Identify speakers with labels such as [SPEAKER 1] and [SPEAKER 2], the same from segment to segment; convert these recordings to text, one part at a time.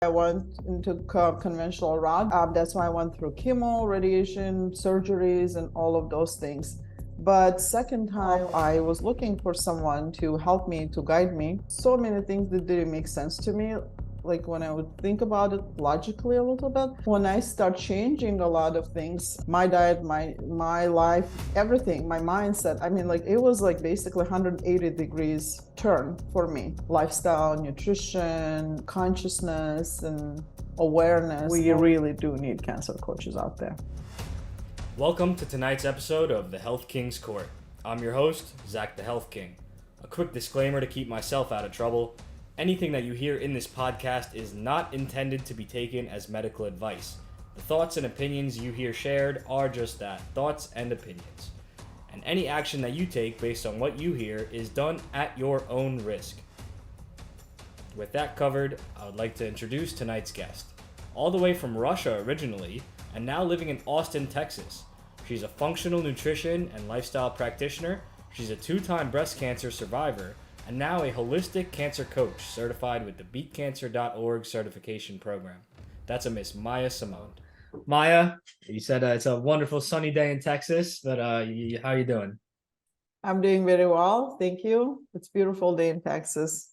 [SPEAKER 1] I went into conventional route. That's why I went through chemo, radiation, surgeries, and all of those things. But second time, I was looking for someone to help me, to guide me. So many things that didn't make sense to me. Like when I would think about it logically a little bit, when I start changing a lot of things, my diet, my life, everything, my mindset, I mean, like it was like basically 180 degrees turn for me. Lifestyle, nutrition, consciousness, and awareness. We really do need cancer coaches out there.
[SPEAKER 2] Welcome to tonight's episode of the Health King's Court. I'm your host, Zach the Health King. A quick disclaimer to keep myself out of trouble. Anything that you hear in this podcast is not intended to be taken as medical advice. The thoughts and opinions you hear shared are just that, thoughts and opinions. And any action that you take based on what you hear is done at your own risk. With that covered, I would like to introduce tonight's guest. All the way from Russia originally, and now living in Austin, Texas. She's a functional nutrition and lifestyle practitioner. She's a 2-time breast cancer survivor, and now a holistic cancer coach certified with the beatcancer.org certification program. That's a Miss Maya Simone. Maya, you said it's a wonderful sunny day in Texas, but how are you doing?
[SPEAKER 1] I'm doing very well, thank you. It's a beautiful day in Texas.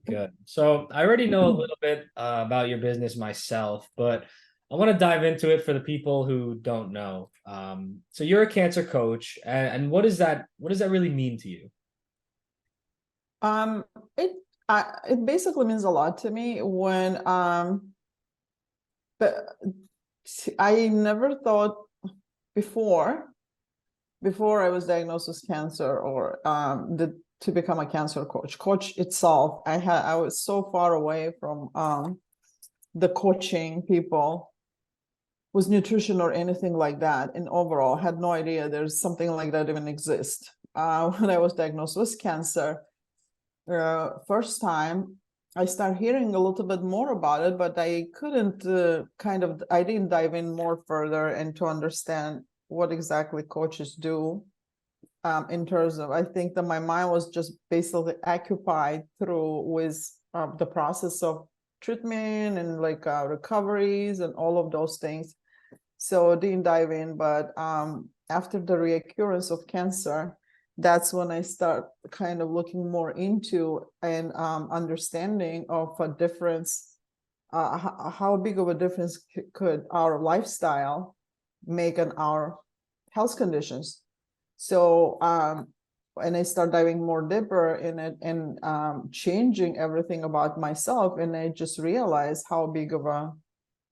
[SPEAKER 2] Good. So I already know a little bit about your business myself, but I want to dive into it for the people who don't know. So you're a cancer coach, and what does that really mean to you?
[SPEAKER 1] Um, it it basically means a lot to me when but I never thought before I was diagnosed with cancer or to become a cancer coach. Coach itself, I was so far away from the coaching people with nutrition or anything like that, and overall had no idea there's something like that even exists. When I was diagnosed with cancer, first time I started hearing a little bit more about it, but I couldn't I didn't dive in more further and to understand what exactly coaches do. In terms of, I think that my mind was just basically occupied through with the process of treatment and like recoveries and all of those things. So I didn't dive in, but after the reoccurrence of cancer, that's when I start kind of looking more into and understanding of a difference, how big of a difference could our lifestyle make in our health conditions. So, and I start diving more deeper in it and changing everything about myself. And I just realized how big of a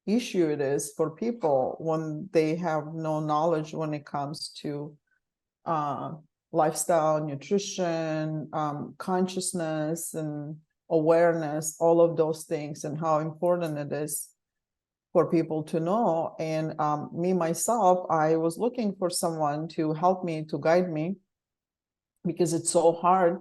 [SPEAKER 1] issue it is for people when they have no knowledge when it comes to lifestyle, nutrition, consciousness, and awareness, all of those things, and how important it is for people to know. And me, myself, I was looking for someone to help me, to guide me, because it's so hard.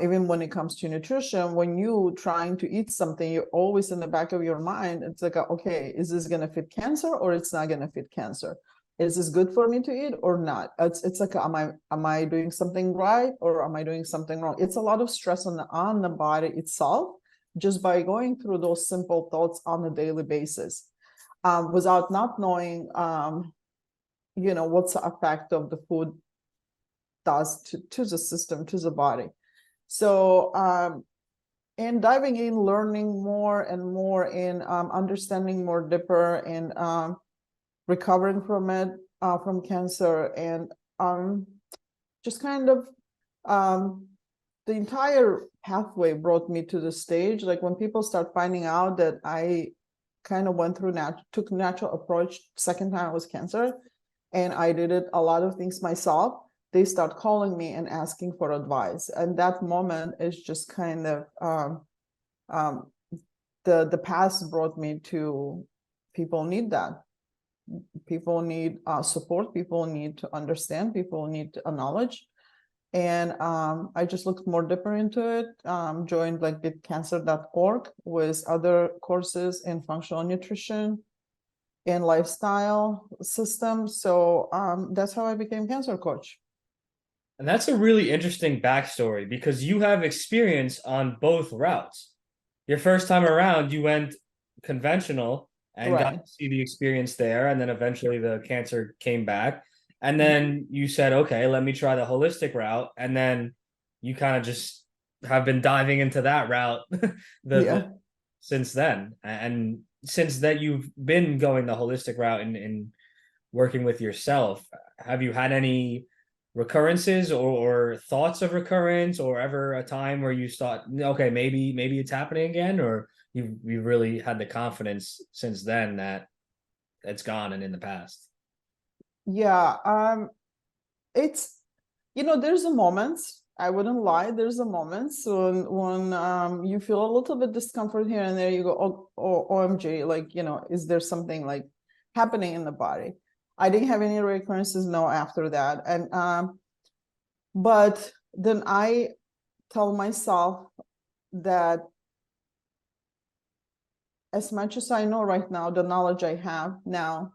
[SPEAKER 1] Even when it comes to nutrition, when you trying to eat something, you're always in the back of your mind, it's like, okay, is this going to fit cancer or it's not going to fit cancer? Is this good for me to eat or not? It's like, am I doing something right or am I doing something wrong? It's a lot of stress on the body itself, just by going through those simple thoughts on a daily basis, without not knowing, what's the effect of the food does to the system, to the body. So, and diving in, learning more and more, and understanding more deeper, and recovering from it, from cancer, and just kind of the entire pathway brought me to the stage. Like when people start finding out that I kind of went through took natural approach second time with cancer, and I did it a lot of things myself, they start calling me and asking for advice. And that moment is just kind of the past brought me to, people need that. People need support. People need to understand. People need to acknowledge. And I just looked more deeper into it, joined like beatcancer.org with other courses in functional nutrition and lifestyle systems. So that's how I became cancer coach.
[SPEAKER 2] And that's a really interesting backstory because you have experience on both routes. your first time around, you went conventional and got
[SPEAKER 1] Right.
[SPEAKER 2] to see the experience there, and then eventually the cancer came back. And then you said, okay, let me try the holistic route. And then you kind of just have been diving into that route the
[SPEAKER 1] Yeah.
[SPEAKER 2] since then. And since that you've been going the holistic route and working with yourself, have you had any recurrences or thoughts of recurrence, or ever a time where you thought, okay, maybe it's happening again, or you really had the confidence since then that it's gone and in the past?
[SPEAKER 1] Yeah. It's, there's a moments, I wouldn't lie, there's a moments when you feel a little bit discomfort here and there, you go, oh, OMG, like, is there something like happening in the body? I didn't have any recurrences, no, after that. And but then I tell myself that as much as I know right now, the knowledge I have now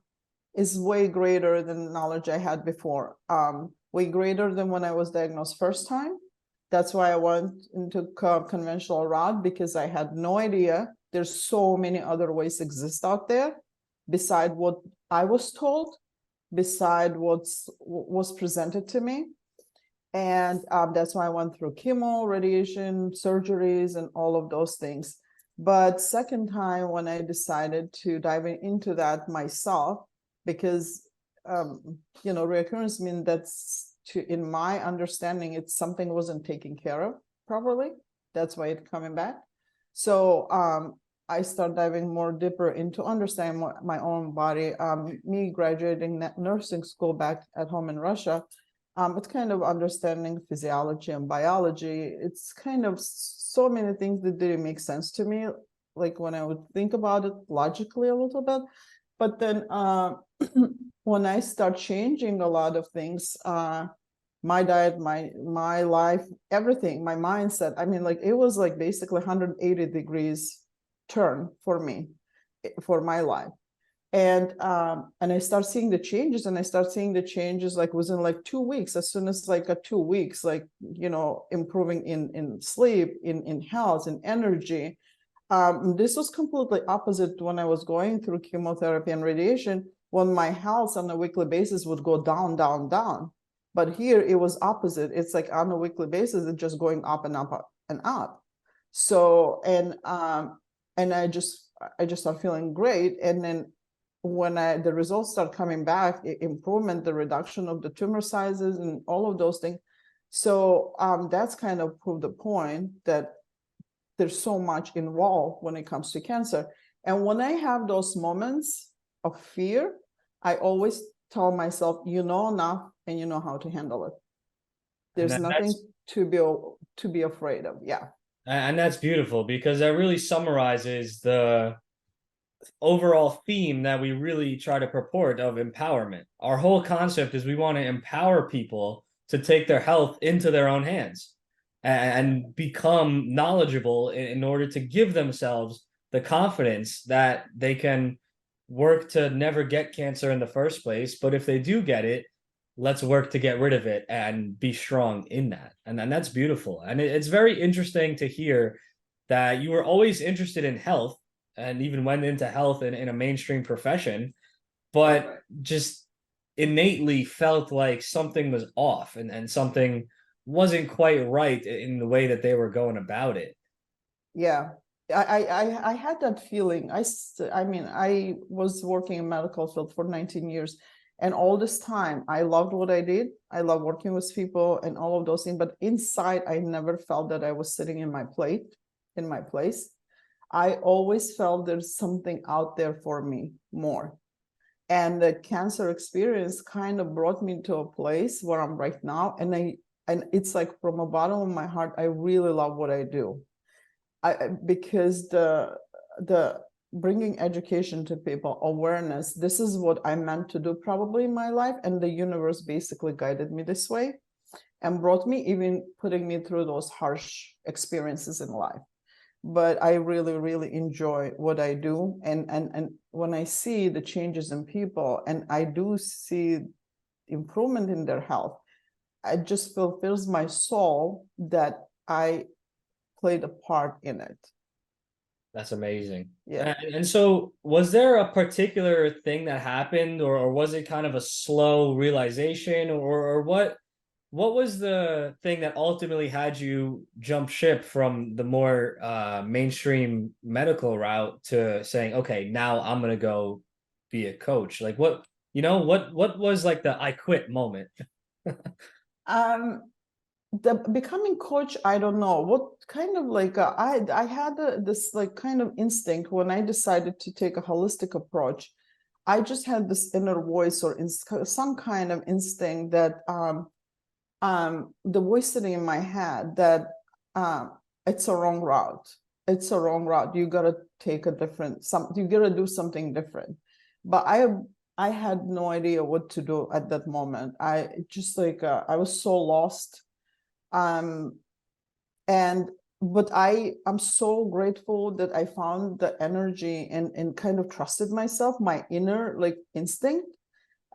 [SPEAKER 1] is way greater than the knowledge I had before. Way greater than when I was diagnosed first time. That's why I went into conventional route, because I had no idea there's so many other ways exist out there beside what I was told, beside was presented to me. And that's why I went through chemo, radiation, surgeries, and all of those things. But second time, when I decided to dive into that myself, because reoccurrence means in my understanding, it's something wasn't taken care of properly. That's why it's coming back. So I start diving more deeper into understanding my own body. Me graduating nursing school back at home in Russia, it's kind of understanding physiology and biology. It's kind of so many things that didn't make sense to me, like when I would think about it logically a little bit. But then when I start changing a lot of things, my diet, my life, everything, my mindset, I mean, like it was like basically 180 degrees turn for me, for my life. And I start seeing the changes, like within like 2 weeks, as soon as like 2 weeks, like, improving in sleep, in health, in energy. This was completely opposite when I was going through chemotherapy and radiation, when my health on a weekly basis would go down, down, down. But here it was opposite. It's like on a weekly basis, it's just going up and up and up. So, and I just start feeling great. And then when the results start coming back, improvement, the reduction of the tumor sizes and all of those things. So that's kind of proved the point that there's so much involved when it comes to cancer. And when I have those moments of fear, I always tell myself, you know enough and you know how to handle it.
[SPEAKER 2] And
[SPEAKER 1] There's nothing to be afraid of. Yeah.
[SPEAKER 2] that's beautiful, because that really summarizes the overall theme that we really try to purport of empowerment. Our whole concept is we want to empower people to take their health into their own hands and become knowledgeable in order to give themselves the confidence that they can work to never get cancer in the first place. But if they do get it, let's work to get rid of it and be strong in that. And that's beautiful. And it's very interesting to hear that you were always interested in health and even went into health in a mainstream profession, but just innately felt like something was off, and something wasn't quite right in the way that they were going about it.
[SPEAKER 1] Yeah. I had that feeling. I mean, I was working in medical field for 19 years. And all this time, I loved what I did. I love working with people and all of those things. But inside, I never felt that I was sitting in my place. I always felt there's something out there for me more. And the cancer experience kind of brought me to a place where I'm right now. And it's like from the bottom of my heart, I really love what I do. Because the bringing education to people, awareness, this is what I meant to do probably in my life, and the universe basically guided me this way and brought me, even putting me through those harsh experiences in life. But I really enjoy what I do, and when I see the changes in people and I do see improvement in their health, I just fulfills my soul that I played a part in it.
[SPEAKER 2] That's amazing.
[SPEAKER 1] Yeah.
[SPEAKER 2] And so was there a particular thing that happened, or was it kind of a slow realization, or what was the thing that ultimately had you jump ship from the more mainstream medical route to saying, okay, now I'm gonna go be a coach? Like what was like the I quit moment?
[SPEAKER 1] Um, the becoming coach, I don't know what kind of like I had this like kind of instinct when I decided to take a holistic approach. I just had this inner voice or some kind of instinct that the voice sitting in my head that um it's a wrong route. It's a wrong route. You gotta take a different you gotta do something different. But I had no idea what to do at that moment. I just like I was so lost. Um and but I'm so grateful that I found the energy and kind of trusted myself, my inner like instinct.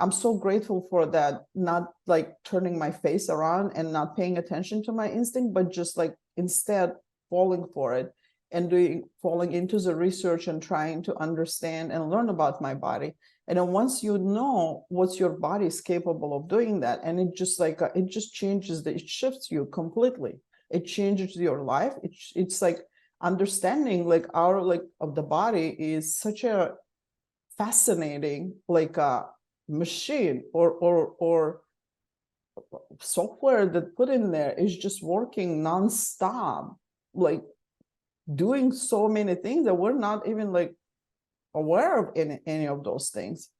[SPEAKER 1] I'm so grateful for that, not like turning my face around and not paying attention to my instinct, but just like instead falling for it and falling into the research and trying to understand and learn about my body. And then once you know what your body is capable of doing that, and it just like it just changes it shifts you completely. It changes your life. It's like understanding like our like of the body is such a fascinating like a machine or software that put in there is just working nonstop, like doing so many things that we're not even like aware of any of those things.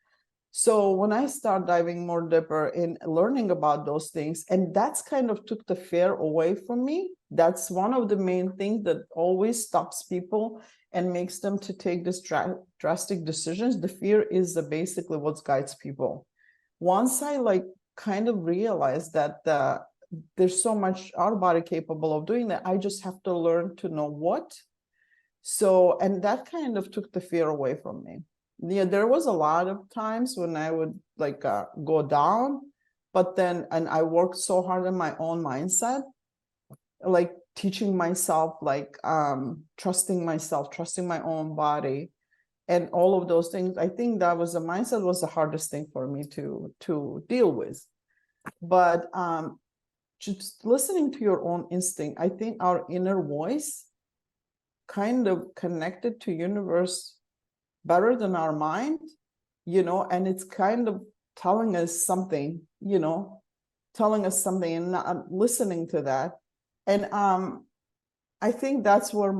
[SPEAKER 1] So when I start diving more deeper in learning about those things, and that's kind of took the fear away from me. That's one of the main things that always stops people and makes them to take this drastic decisions. The fear is basically what guides people. Once I like kind of realized that there's so much our body capable of doing that, I just have to learn to know what. So, and that kind of took the fear away from me. Yeah, there was a lot of times when I would like go down, but then, and I worked so hard on my own mindset, like teaching myself, like trusting myself, trusting my own body, and all of those things. I think that was the mindset was the hardest thing for me to deal with. But just listening to your own instinct, I think our inner voice kind of connected to universe better than our mind, and it's kind of telling us something, telling us something and not listening to that. And I think that's where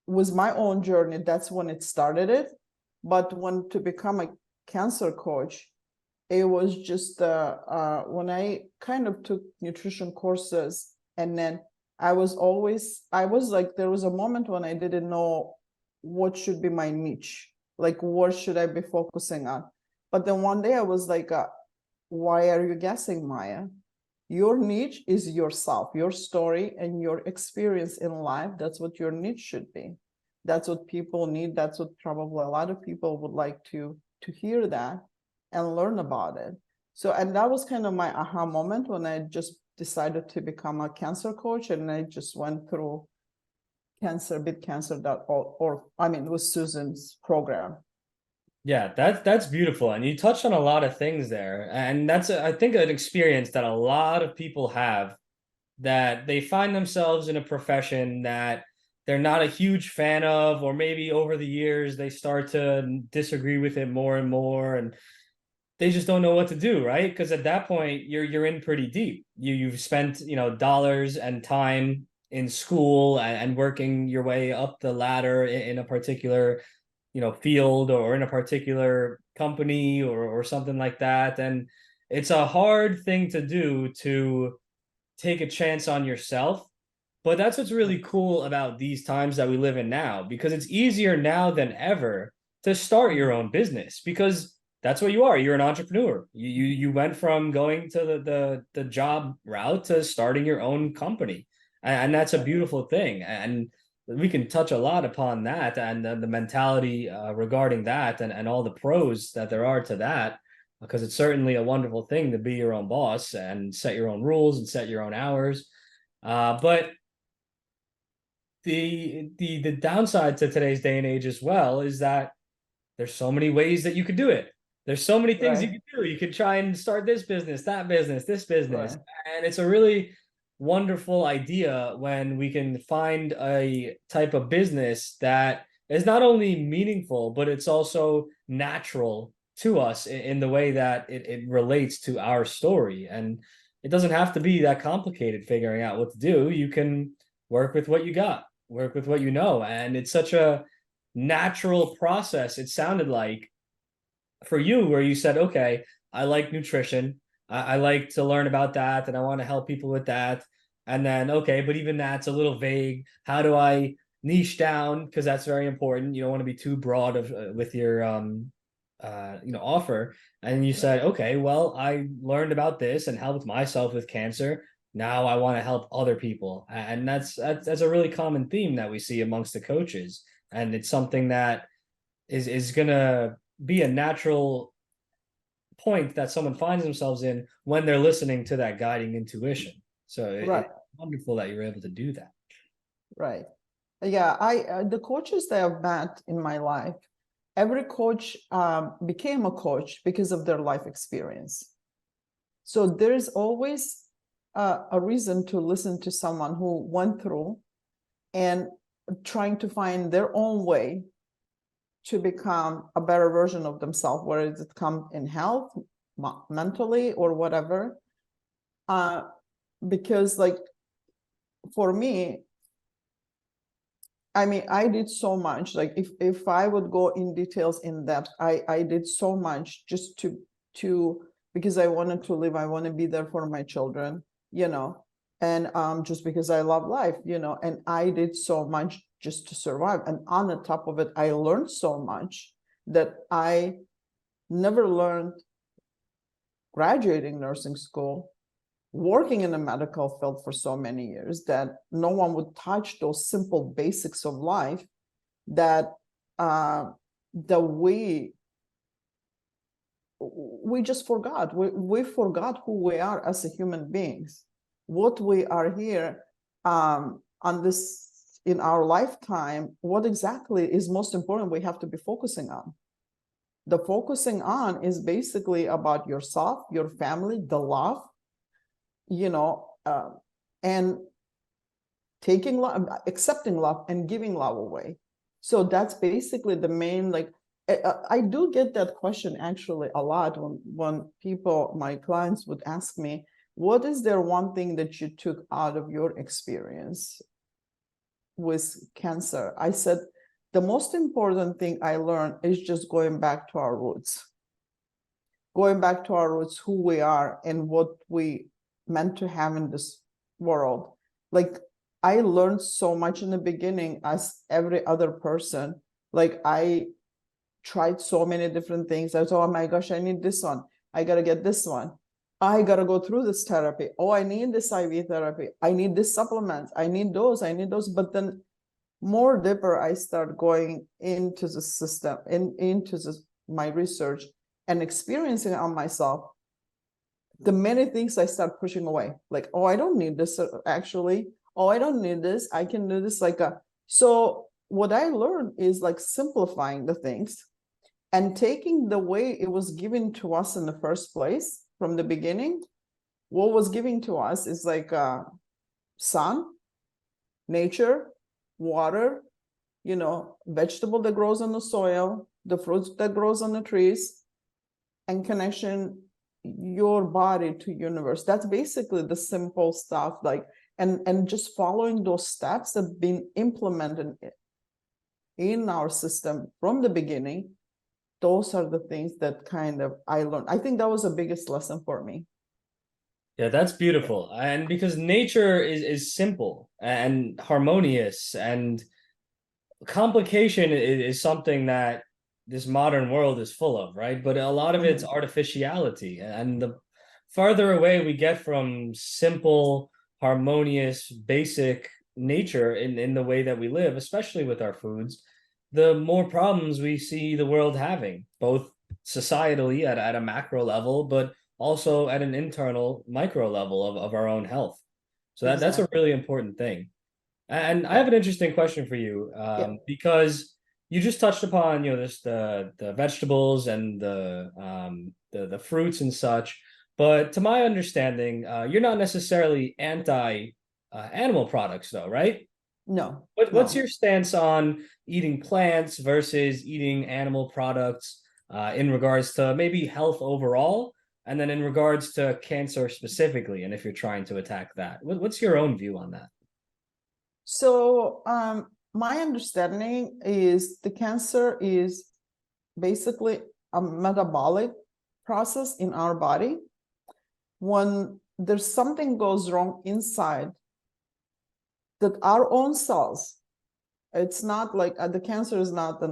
[SPEAKER 1] was my own journey. That's when it started it. But when to become a cancer coach, it was just when I kind of took nutrition courses, and then I was like, there was a moment when I didn't know what should be my niche, like what should I be focusing on. But then one day I was like, why are you guessing, Maya? Your niche is yourself, your story, and your experience in life. That's what your niche should be. That's what people need. That's what probably a lot of people would like to hear that and learn about it. So, and that was kind of my aha moment when I just decided to become a cancer coach, and I just went through beatcancer.org. I mean, with Susan's program.
[SPEAKER 2] Yeah, that's beautiful. And you touched on a lot of things there. And that's I think an experience that a lot of people have, that they find themselves in a profession that they're not a huge fan of, or maybe over the years they start to disagree with it more and more, and they just don't know what to do, right? Because at that point you're in pretty deep. You've spent, dollars and time in school and working your way up the ladder in a particular, field, or in a particular company, or something like that. And it's a hard thing to do, to take a chance on yourself. But that's what's really cool about these times that we live in now, because it's easier now than ever to start your own business, because that's what you are. You're an entrepreneur. You went from going to the job route to starting your own company. And that's a beautiful thing. And we can touch a lot upon that, and the mentality regarding that, and all the pros that there are to that, because it's certainly a wonderful thing to be your own boss and set your own rules and set your own hours. But the downside to today's day and age as well is that there's so many ways that you could do it. There's so many things you
[SPEAKER 1] Right,
[SPEAKER 2] could do. You could try and start this business, that business, this business.
[SPEAKER 1] right,
[SPEAKER 2] And it's a really wonderful idea when we can find a type of business that is not only meaningful, but it's also natural to us in the way that it relates to our story. And it doesn't have to be that complicated figuring out what to do. You can work with what you got, work with what you know. And it's such a natural process, it sounded like, for you, where you said, okay, I like nutrition. I like to learn about that and I want to help people with that. And then, okay, but even that's a little vague. How do I niche down? Because that's very important. You don't want to be too broad of with your offer. And you
[SPEAKER 1] right,
[SPEAKER 2] said, okay, well, I learned about this and helped myself with cancer. Now I want to help other people. And that's a really common theme that we see amongst the coaches. And it's something that is gonna be a natural point that someone finds themselves in when they're listening to that guiding intuition. So
[SPEAKER 1] right,
[SPEAKER 2] it's wonderful that you're able to do that.
[SPEAKER 1] right. Yeah, I the coaches that I've met in my life, every coach became a coach because of their life experience. So there's always a reason to listen to someone who went through and trying to find their own way to become a better version of themselves, whether it come in health, mentally, or whatever. Because like for me, I mean, I did so much. Like if I would go in details in depth, I did so much just to because I wanted to live. I want to be there for my children, and just because I love life, and I did so much just to survive. And on the top of it, I learned so much that I never learned graduating nursing school, working in the medical field for so many years, that no one would touch those simple basics of life that that we just forgot. We forgot who we are as a human beings, what we are here on this in our lifetime, what exactly is most important we have to be focusing on. The focusing on is basically about yourself, your family, the love, and taking love, accepting love, and giving love away. So that's basically the main, like, I do get that question actually a lot when people, my clients, would ask me, what is there one thing that you took out of your experience with cancer? I said, the most important thing I learned is just going back to our roots, who we are and what we meant to have in this world. Like, I learned so much in the beginning as every other person. Like, I tried so many different things. I thought, oh my gosh, I need this one. I got to get this one. I got to go through this therapy. Oh, I need this IV therapy. I need this supplement. I need those. But then more deeper, I start going into the system, into my research and experiencing it on myself. The many things I start pushing away, like, oh, I don't need this actually. Oh, I don't need this. I can do this. So what I learned is like simplifying the things and taking the way it was given to us in the first place from the beginning. What was given to us is like sun, nature, water, vegetable that grows on the soil, the fruits that grows on the trees, and connection your body to universe. That's basically the simple stuff, like, and just following those steps that have been implemented in our system from the beginning. Those are the things that kind of I learned. I think that was the biggest lesson for me.
[SPEAKER 2] Yeah, that's beautiful. And because nature is simple and harmonious, and complication is something that this modern world is full of, right? But a lot of it's artificiality. And the farther away we get from simple, harmonious, basic nature in the way that we live, especially with our foods, the more problems we see the world having, both societally at a macro level, but also at an internal micro level of our own health. So that's a
[SPEAKER 1] Exactly.
[SPEAKER 2] really important thing. And I have an interesting question for you,
[SPEAKER 1] Yeah.
[SPEAKER 2] because you just touched upon, this the vegetables and the fruits and such. But to my understanding, you're not necessarily anti animal products, though, right?
[SPEAKER 1] No,
[SPEAKER 2] What's
[SPEAKER 1] no.
[SPEAKER 2] your stance on eating plants versus eating animal products, in regards to maybe health overall, and then in regards to cancer specifically, and if you're trying to attack that? What's your own view on that?
[SPEAKER 1] So, my understanding is the cancer is basically a metabolic process in our body. When there's something goes wrong inside, that our own cells, it's not like the cancer is not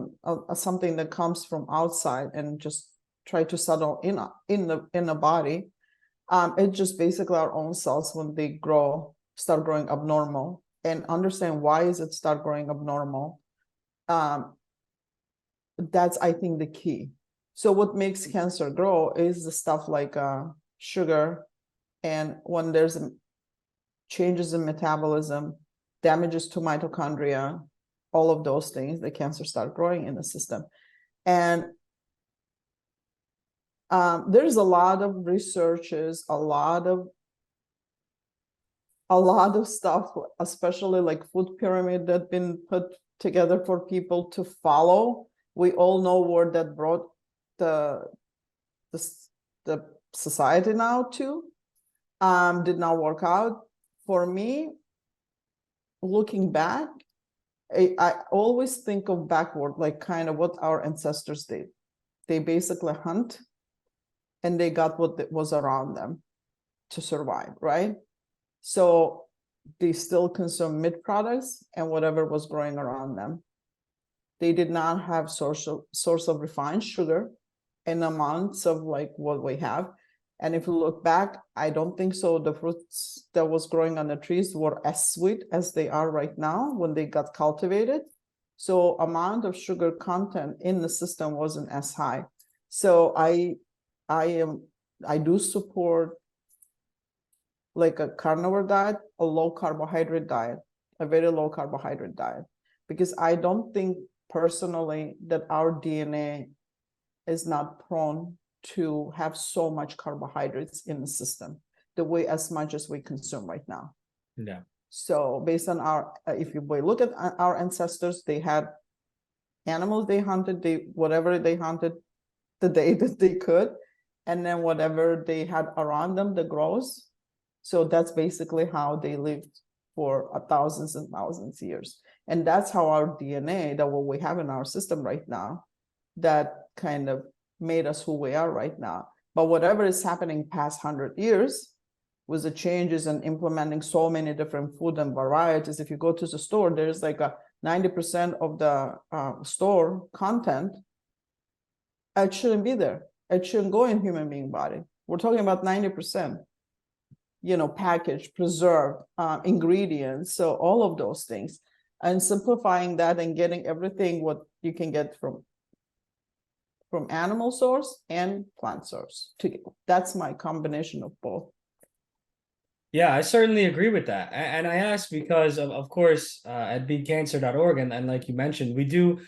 [SPEAKER 1] something that comes from outside and just try to settle in the body. It's just basically our own cells when they start growing abnormal, and understand why is it start growing abnormal. That's, I think, the key. So what makes cancer grow is the stuff like sugar, and when there's changes in metabolism, damages to mitochondria, all of those things, the cancer start growing in the system. And there's a lot of researches, a lot of stuff, especially like food pyramid that been put together for people to follow. We all know where that brought the the society now to. Did not work out for me. Looking back, I always think of backward, like kind of what our ancestors did. They basically hunt, and they got what was around them to survive, right? So they still consume meat products and whatever was growing around them. They did not have source of refined sugar in amounts of like what we have. And if you look back, I don't think so. The fruits that was growing on the trees were as sweet as they are right now when they got cultivated. So amount of sugar content in the system wasn't as high. So I do support like a carnivore diet, a low carbohydrate diet, a very low carbohydrate diet, because I don't think personally that our DNA is not prone to have so much carbohydrates in the system the way as much as we consume right now.
[SPEAKER 2] Yeah.
[SPEAKER 1] So based on if we look at our ancestors, they had animals they hunted, whatever they hunted the day that they could, and then whatever they had around them that grows. So that's basically how they lived for thousands and thousands of years. And that's how our DNA, that what we have in our system right now, that kind of made us who we are right now. But whatever is happening past 100 years with the changes and implementing so many different food and varieties, if you go to the store, there's like a 90% of the store content, it shouldn't be there. It shouldn't go in human being body. We're talking about 90%, packaged, preserved, ingredients. So all of those things, and simplifying that and getting everything what you can get from animal source and plant source. That's my combination of both.
[SPEAKER 2] Yeah, I certainly agree with that. And I ask because of course, at beatcancer.org, and like you mentioned, we do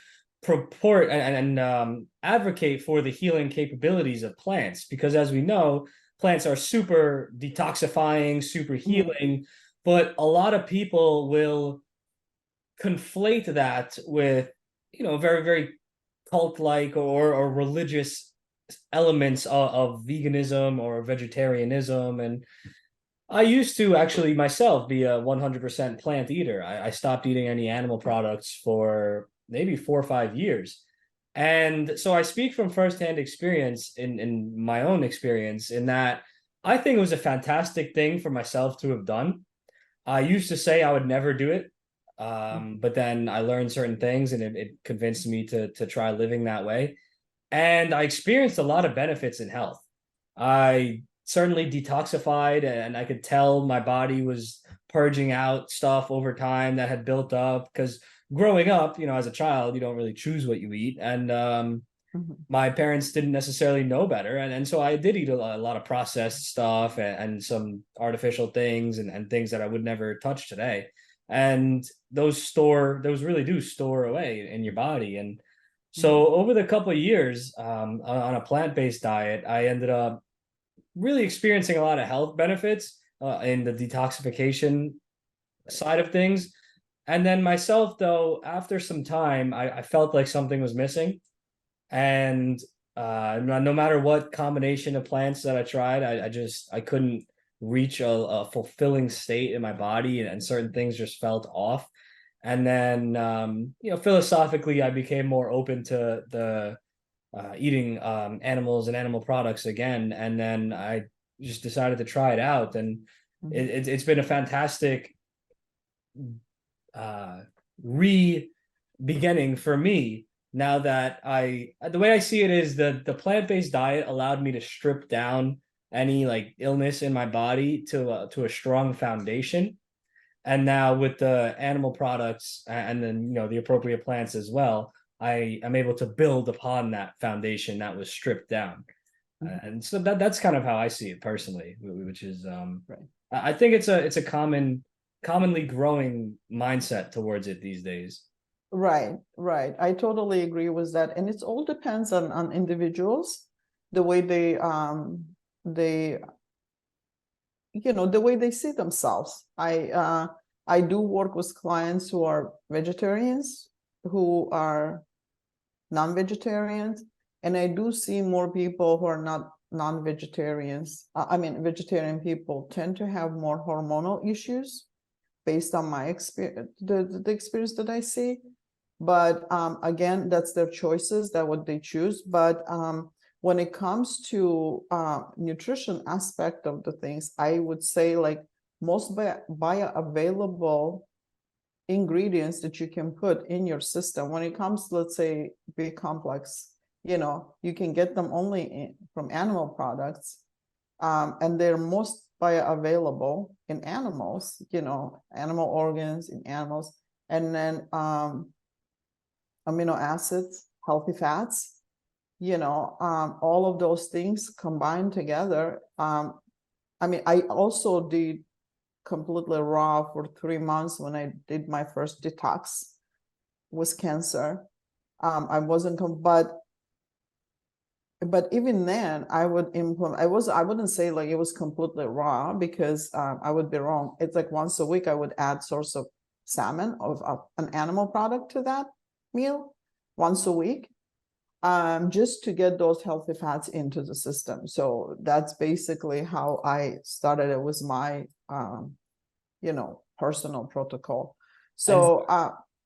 [SPEAKER 2] purport and advocate for the healing capabilities of plants, because as we know, plants are super detoxifying, super healing, but a lot of people will conflate that with, very, very cult-like or religious elements of veganism or vegetarianism. And I used to actually myself be a 100% plant eater. I stopped eating any animal products for maybe 4 or 5 years. And so I speak from firsthand experience in my own experience, in that I think it was a fantastic thing for myself to have done. I used to say I would never do it. But then I learned certain things, and it convinced me to try living that way. And I experienced a lot of benefits in health. I certainly detoxified, and I could tell my body was purging out stuff over time that had built up. Because growing up, as a child, you don't really choose what you eat. And my parents didn't necessarily know better. And so I did eat a lot of processed stuff and some artificial things and things that I would never touch today. and those really do store away in your body. And
[SPEAKER 1] Mhm.
[SPEAKER 2] so over the couple of years, on a plant-based diet, I ended up really experiencing a lot of health benefits in the detoxification side of things. And then myself, though, after some time, I felt like something was missing. And no matter what combination of plants that I tried, I couldn't reach a fulfilling state in my body, and certain things just felt off. And then philosophically, I became more open to the eating animals and animal products again. And then I just decided to try it out, and
[SPEAKER 1] Mhm.
[SPEAKER 2] it's been a fantastic uh, re beginning for me. Now that the way I see it is the plant-based diet allowed me to strip down any like illness in my body to a strong foundation. And now with the animal products and then the appropriate plants as well, I am able to build upon that foundation that was stripped down.
[SPEAKER 1] Mhm.
[SPEAKER 2] And so that's kind of how I see it personally, which is
[SPEAKER 1] Right.
[SPEAKER 2] I think it's a commonly growing mindset towards it these days.
[SPEAKER 1] Right, right. I totally agree with that. And it all depends on individuals, the way they the way they see themselves. I do work with clients who are vegetarians, who are non-vegetarians, and I do see more people who are not non-vegetarians. I mean, vegetarian people tend to have more hormonal issues based on my experience, the experience that I see. But again, that's their choices, that what they choose. But when it comes to nutrition aspect of the things, I would say like most bioavailable ingredients that you can put in your system, when it comes, let's say, B complex, you can get them only from animal products, and they're most bioavailable in animals, animal organs in animals, and then amino acids, healthy fats, all of those things combined together. I mean, I also did completely raw for 3 months when I did my first detox with cancer. I wasn't, but even then I would implement, I wouldn't say like it was completely raw, because I would be wrong. It's like once a week I would add source of salmon of an animal product to that meal once a week, just to get those healthy fats into the system. So that's basically how I started it with my personal protocol.
[SPEAKER 2] And
[SPEAKER 1] So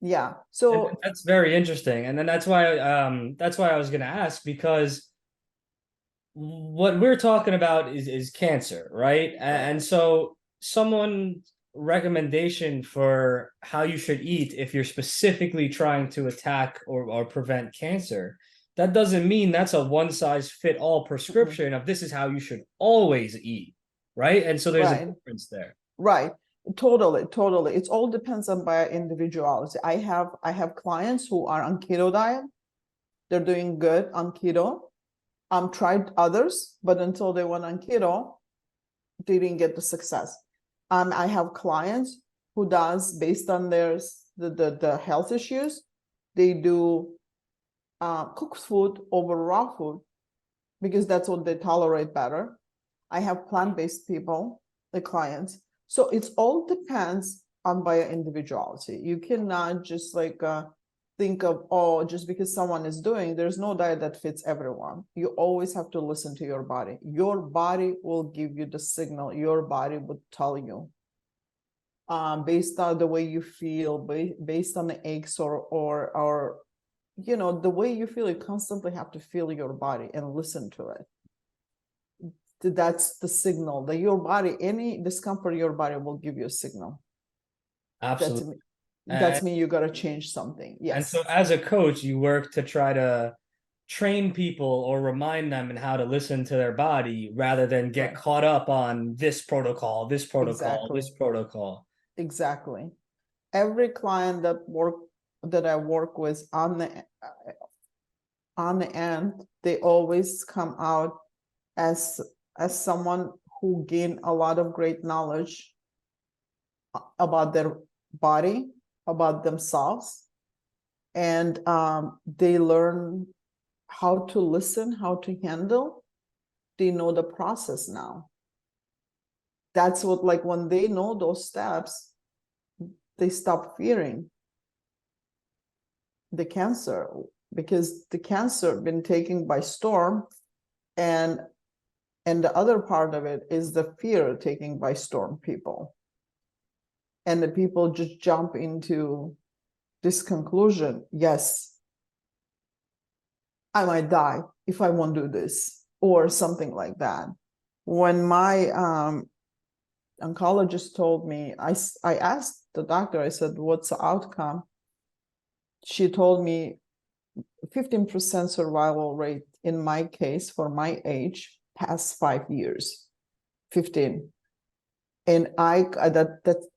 [SPEAKER 1] yeah, so
[SPEAKER 2] that's very interesting. And then that's why I was going to ask, because what we're talking about is cancer, right?
[SPEAKER 1] right.
[SPEAKER 2] And so someone recommendation for how you should eat if you're specifically trying to attack or prevent cancer, that doesn't mean that's a one size fit all
[SPEAKER 1] Mhm.
[SPEAKER 2] prescription of this is how you should always eat, right? And so there's a
[SPEAKER 1] Right.
[SPEAKER 2] difference there.
[SPEAKER 1] Right. Totally, totally. It all depends on by individuality. I have clients who are on keto diet. They're doing good on keto. Tried others, but until they went on keto, they didn't get the success. I have clients who does based on their the health issues, they do cooked food over raw food because that's what they tolerate better. I have plant-based people, the clients. So it all depends on by individuality. You cannot just like think of, oh, just because someone is doing, there's no diet that fits everyone. You always have to listen to your body. Your body will give you the signal. Your body would tell you, based on the way you feel, based on the aches or the way you feel. You constantly have to feel your body and listen to it. That's the signal that your body, any discomfort, your body will give you a signal. That's
[SPEAKER 2] Absolutely.
[SPEAKER 1] me.
[SPEAKER 2] And
[SPEAKER 1] That's me. You got to change something.
[SPEAKER 2] and so
[SPEAKER 1] Yes.
[SPEAKER 2] as a coach, you work to try to train people or remind them in how to listen to their body rather than get
[SPEAKER 1] Right.
[SPEAKER 2] caught up on this protocol, this protocol,
[SPEAKER 1] Exactly.
[SPEAKER 2] this protocol.
[SPEAKER 1] Exactly. Every client that I work with on the end, they always come out as someone who gained a lot of great knowledge about their body, about themselves, and they learn how to listen, how to handle. They know the process now. That's what, like, when they know those steps, they stop fearing the cancer, because the cancer been taken by storm, and the other part of it is the fear taking by storm people. And the people just jump into this conclusion: yes, I might die if I won't do this, or something like that. When my oncologist told me, I asked the doctor, I said, what's the outcome? She told me 15% survival rate in my case for my age past 5 years. 15. And that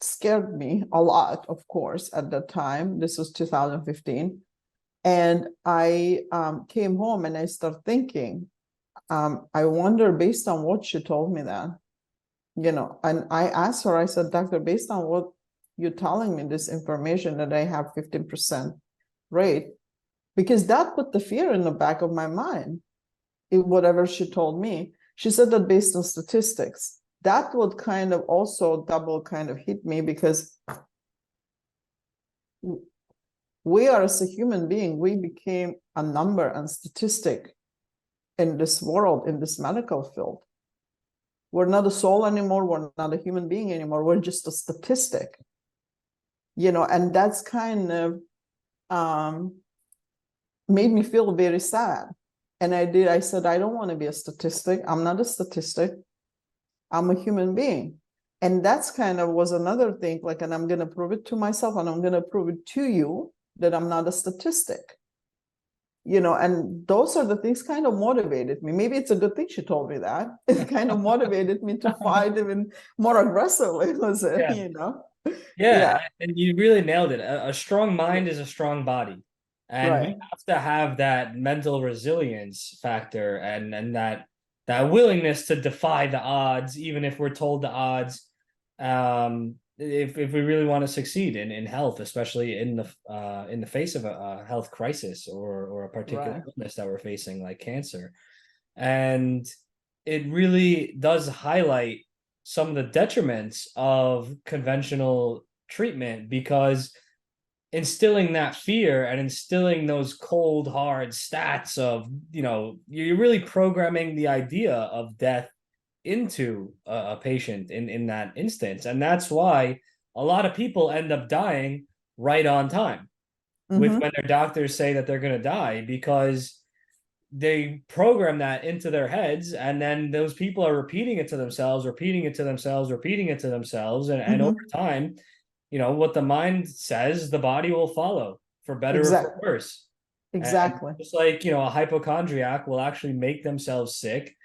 [SPEAKER 1] scared me a lot, of course, at that time. This was 2015. And I came home and I started thinking, I wonder, based on what she told me that, and I asked her, I said, doctor, based on what you're telling me, this information that I have 15% rate, because that put the fear in the back of my mind, whatever she told me. She said that based on statistics, that would kind of also double kind of hit me, because we are, as a human being, we became a number and statistic in this world, in this medical field. We're not a soul anymore. We're not a human being anymore. We're just a statistic, and that's kind of made me feel very sad. And I said, I don't want to be a statistic. I'm not a statistic. I'm a human being. And that's kind of was another thing, like, and I'm going to prove it to myself, and I'm going to prove it to you that I'm not a statistic. And those are the things kind of motivated me. Maybe it's a good thing she told me that. It kind of motivated me to fight even more aggressively, was it,
[SPEAKER 2] Yeah, and you really nailed it. A strong mind is a strong body. And we
[SPEAKER 1] Right.
[SPEAKER 2] have to have that mental resilience factor, and that willingness to defy the odds, even if we're told the odds, if we really want to succeed in health, especially in the face of a health crisis, or a particular
[SPEAKER 1] Right.
[SPEAKER 2] illness that we're facing, like cancer. And it really does highlight some of the detriments of conventional treatment, because instilling that fear and instilling those cold hard stats of, you're really programming the idea of death into a patient in that instance. And that's why a lot of people end up dying right on time with when their doctors say that they're going to die, because they program that into their heads, and then those people are repeating it to themselves, repeating it to themselves, repeating it to themselves, and over time, what the mind says, the body will follow, for better or for worse.
[SPEAKER 1] Exactly.
[SPEAKER 2] And just like, a hypochondriac will actually make themselves sick.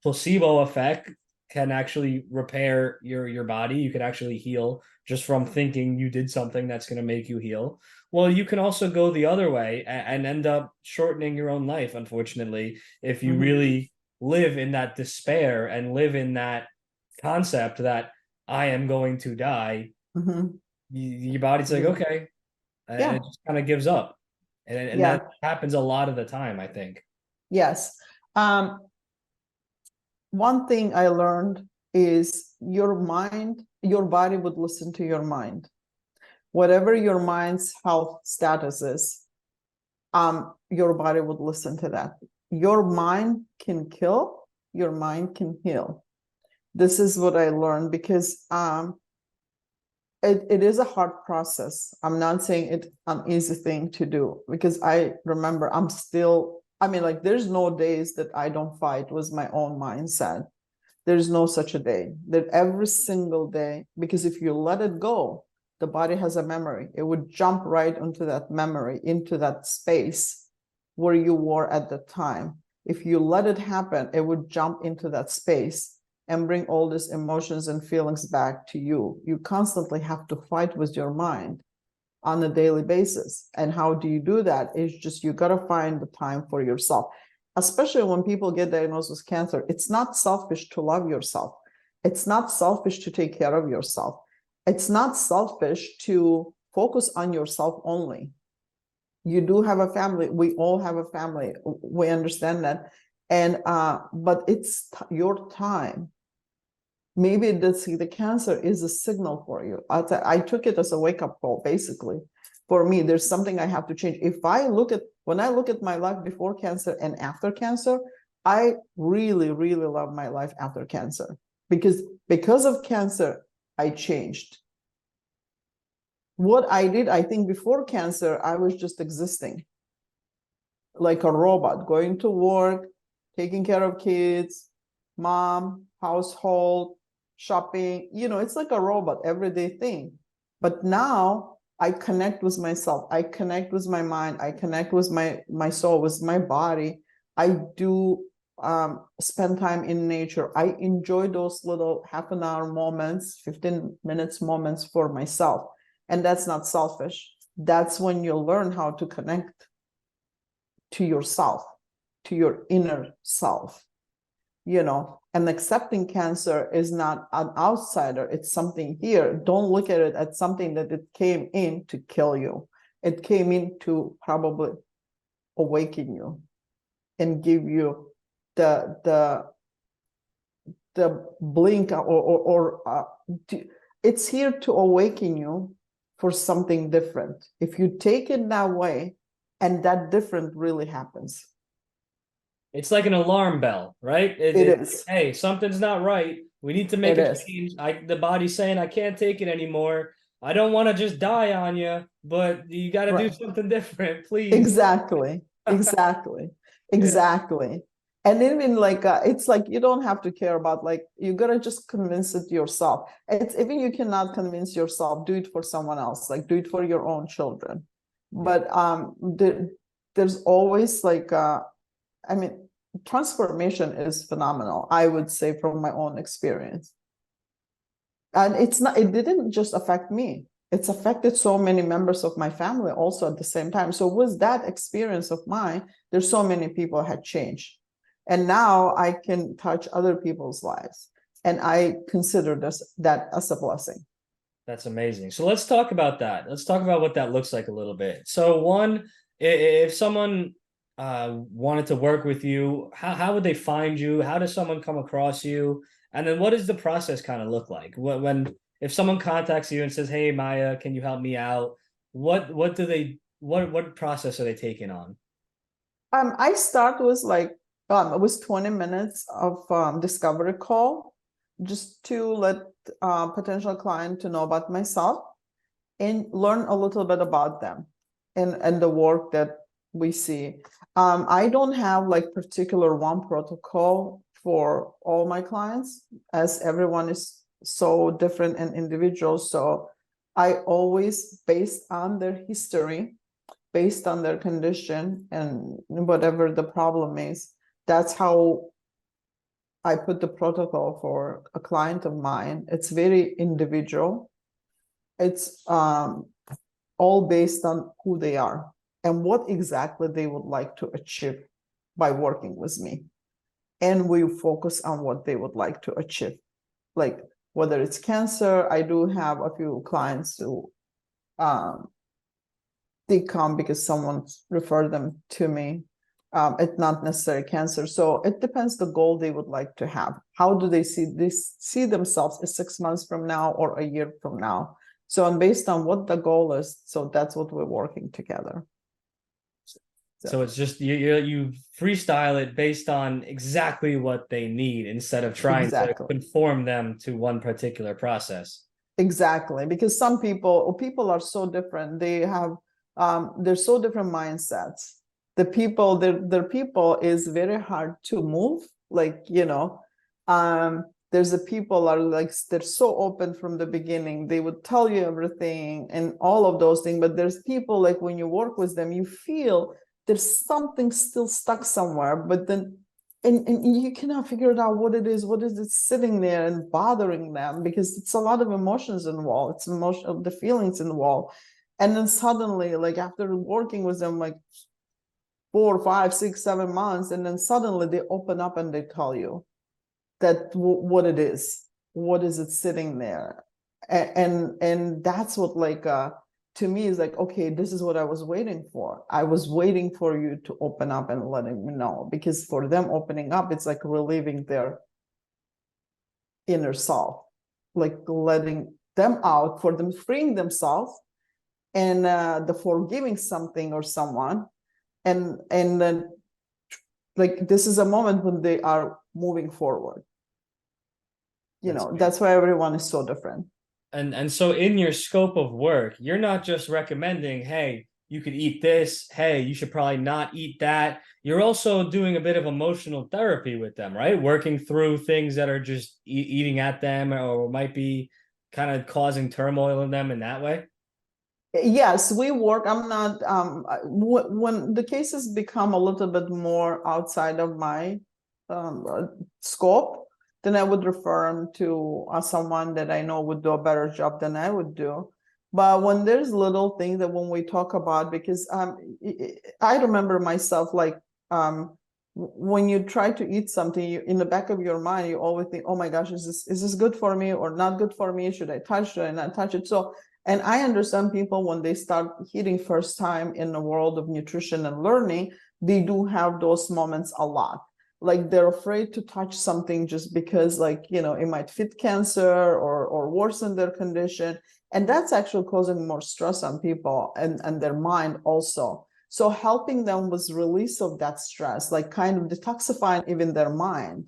[SPEAKER 2] Placebo effect can actually repair your body. You can actually heal just from thinking you did something that's going to make you heal. Well, you can also go the other way and end up shortening your own life, unfortunately, if you really live in that despair and live in that concept that I am going to die. Your body's like, okay, and it just kind of gives up. And that happens a lot of the time, I think.
[SPEAKER 1] Yes. One thing I learned is your body would listen to your mind. Whatever your mind's health status is, your body would listen to that. Your mind can kill, your mind can heal. This is what I learned, because it is a hard process. I'm not saying it's an easy thing to do, because I remember there's no days that I don't fight with my own mindset. There's no such a day. That every single day, because if you let it go, the body has a memory. It would jump right into that memory, into that space where you were at the time. If you let it happen, it would jump into that space and bring all these emotions and feelings back to you. You constantly have to fight with your mind on a daily basis. And how do you do that? It's just, you got to find the time for yourself. Especially when people get diagnosed with cancer, it's not selfish to love yourself. It's not selfish to take care of yourself. it's not selfish to focus on yourself only. You do have a family. We all have a family. We understand that. And but it's your time. Maybe the cancer is a signal for you. I took it as a wake-up call, basically. For me, there's something I have to change. When I look at my life before cancer and after cancer, I really, really love my life after cancer, because of cancer, I changed. What I did, I think before cancer, I was just existing like a robot, going to work, taking care of kids, mom, household, shopping. It's like a robot, everyday thing. But now I connect with myself. I connect with my mind. I connect with my soul, with my body. I do spend time in nature. I enjoy those little half an hour moments, 15 minutes moments for myself. And that's not selfish. That's when you learn how to connect to yourself, to your inner self, and accepting cancer is not an outsider. It's something here. Don't look at it as something that it came in to kill you. It came in to probably awaken you and give you the blink it's here to awaken you for something different. If you take it that way, and that different really happens.
[SPEAKER 2] It's like an alarm bell, right?
[SPEAKER 1] It is.
[SPEAKER 2] Hey, something's not right. We need to make
[SPEAKER 1] It
[SPEAKER 2] a
[SPEAKER 1] is.
[SPEAKER 2] change. The body's saying I can't take it anymore. I don't want to just die on you, but you got to do
[SPEAKER 1] Right.
[SPEAKER 2] something different, please.
[SPEAKER 1] Exactly. Exactly. Exactly. And even like it's like you don't have to care about, like, you gotta just convince it yourself. It's even you cannot convince yourself, do it for someone else, like do it for your own children. But there's always like I mean, transformation is phenomenal, I would say, from my own experience. And it didn't just affect me. It's affected so many members of my family also at the same time. So with that experience of mine, there's so many people had changed. And now I can touch other people's lives. And I consider that as a blessing.
[SPEAKER 2] That's amazing. So let's talk about that. Let's talk about what that looks like a little bit. So one, if someone wanted to work with you, how would they find you? How does someone come across you? And then what does the process kind of look like? When if someone contacts you and says, "Hey, Maya, can you help me out?" What process are they taking on?
[SPEAKER 1] I start with 20 minutes of discovery call, just to let potential client to know about myself and learn a little bit about them and the work that we see. I don't have like particular one protocol for all my clients, as everyone is so different and individual. So I always, based on their history, based on their condition and whatever the problem is, that's how I put the protocol for a client of mine. It's very individual. It's all based on who they are and what exactly they would like to achieve by working with me. And we focus on what they would like to achieve. Like whether it's cancer, I do have a few clients who they come because someone referred them to me. It's not necessarily cancer. So it depends the goal they would like to have. How do they see themselves as 6 months from now or a year from now? So, and based on what the goal is, so that's what we're working together.
[SPEAKER 2] So it's just you freestyle it based on exactly what they need instead of trying to
[SPEAKER 1] Exactly.
[SPEAKER 2] conform them to one particular process.
[SPEAKER 1] Exactly, because some people are so different. They have they're so different mindsets. Their people is very hard to move. Like, there's the people are like, they're so open from the beginning. They would tell you everything and all of those things. But there's people like when you work with them, you feel there's something still stuck somewhere, but then and you cannot figure it out what it is sitting there and bothering them, because it's a lot of emotions involved. It's the feelings involved. And then suddenly, like after working with them like 4, 5, 6, 7 months, and then suddenly they open up and they tell you that what it is it sitting there. And that's what like to me is like, okay, this is what I was waiting for. I was waiting for you to open up and letting me know, because for them opening up, it's like relieving their inner self, like letting them out, for them freeing themselves, and the forgiving something or someone, and then like this is a moment when they are moving forward.
[SPEAKER 2] That's
[SPEAKER 1] That's why everyone is so different.
[SPEAKER 2] And so in your scope of work, you're not just recommending, hey, you could eat this, hey, you should probably not eat that. You're also doing a bit of emotional therapy with them, right? Working through things that are just eating at them or might be kind of causing turmoil in them in that way.
[SPEAKER 1] Yes, we work. I'm not when the cases become a little bit more outside of my scope, then I would refer them to someone that I know would do a better job than I would do. But when there's little things that when we talk about, because I remember myself like when you try to eat something, in the back of your mind, you always think, oh my gosh, is this good for me or not good for me? Should I touch it or not touch it? So, and I understand people when they start eating first time in the world of nutrition and learning, they do have those moments a lot. Like they're afraid to touch something just because like, it might fit cancer or worsen their condition. And that's actually causing more stress on people and their mind also. So helping them with release of that stress, like kind of detoxifying even their mind.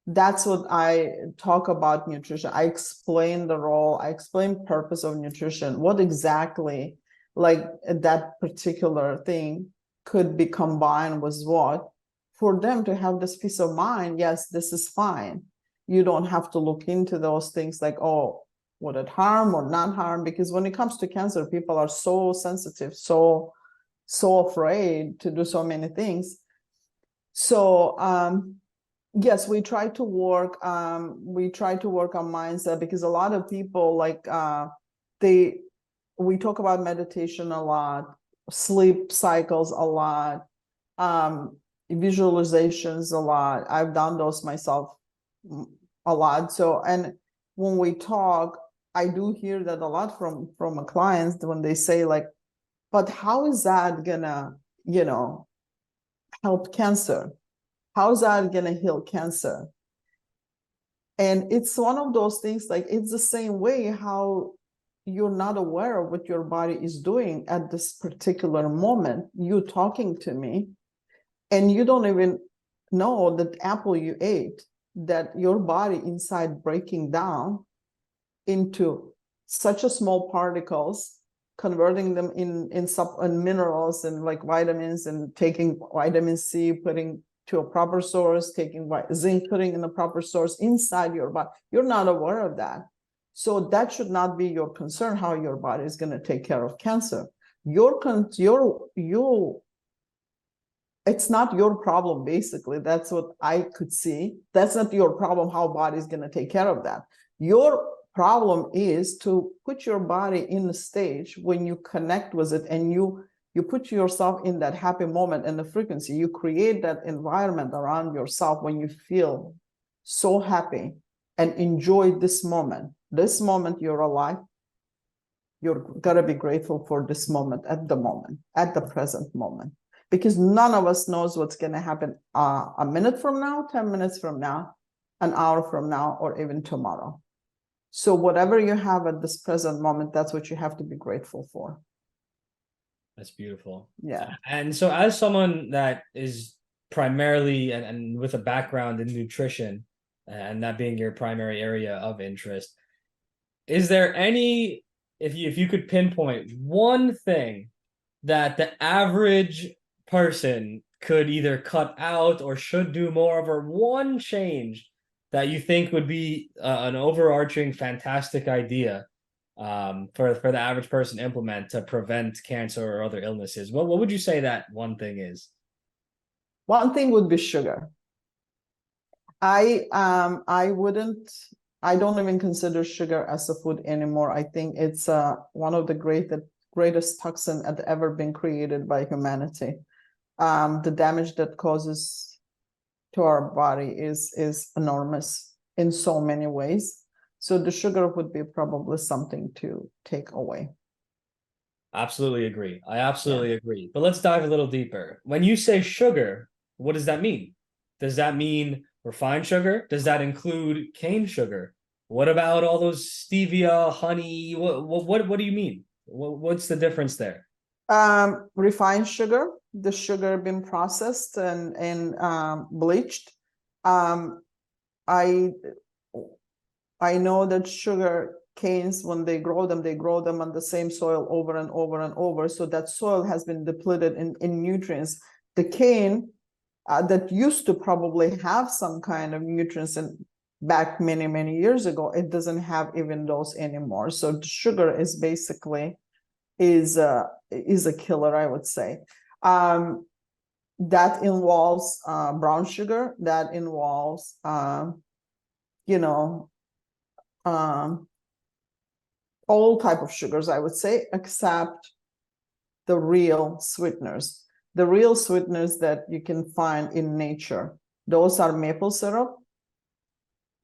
[SPEAKER 1] That's what I talk about nutrition. I explain the role, I explain purpose of nutrition, what exactly like that particular thing could be combined with what, for them to have this peace of mind. Yes, this is fine. You don't have to look into those things like, oh, would it harm or not harm? Because when it comes to cancer, people are so sensitive, so afraid to do so many things. So yes, we try to work on mindset, because a lot of people like we talk about meditation a lot, sleep cycles a lot, visualizations a lot. I've done those myself a lot. So, and when we talk, I do hear that a lot from clients when they say like, but how is that gonna, help cancer? How's that gonna heal cancer? And it's one of those things, like it's the same way how you're not aware of what your body is doing at this particular moment. You talking to me, and you don't even know that apple you ate, that your body inside breaking down into such a small particles, converting them in minerals and like vitamins, and taking vitamin C, putting to a proper source, taking zinc, putting in the proper source inside your body. You're not aware of that. So that should not be your concern, how your body is going to take care of cancer. It's not your problem, basically. That's what I could see. That's not your problem, how body is going to take care of that. Your problem is to put your body in the stage when you connect with it, and you put yourself in that happy moment and the frequency. You create that environment around yourself when you feel so happy and enjoy this moment. This moment you're alive, you're gotta be grateful for this moment, at the present moment, because none of us knows what's going to happen a minute from now, 10 minutes from now, an hour from now, or even tomorrow. So whatever you have at this present moment, that's what you have to be grateful for.
[SPEAKER 2] That's beautiful.
[SPEAKER 1] Yeah.
[SPEAKER 2] And so as someone that is primarily and with a background in nutrition, and that being your primary area of interest, is there any, if you could pinpoint one thing that the average person could either cut out or should do more of, or one change that you think would be an overarching fantastic idea for the average person to implement to prevent cancer or other illnesses, what would you say that one thing is?
[SPEAKER 1] One thing would be sugar. I don't even consider sugar as a food anymore. I think it's one of the greatest toxin that ever been created by humanity. The damage that causes to our body is enormous in so many ways. So the sugar would be probably something to take away.
[SPEAKER 2] Absolutely agree. I absolutely agree. But let's dive a little deeper. When you say sugar, what does that mean? Does that mean refined sugar? Does that include cane sugar? What about all those stevia, honey? What do you mean? What's the difference there?
[SPEAKER 1] Refined sugar, the sugar been processed and bleached. Um, I I know that sugar canes, when they grow them on the same soil over and over and over. So that soil has been depleted in nutrients. The cane that used to probably have some kind of nutrients and back many, many years ago, it doesn't have even those anymore. So the sugar is basically is a killer, I would say. That involves brown sugar, that involves you know all type of sugars, I would say, except the real sweeteners. The real sweeteners that you can find in nature. Those are maple syrup,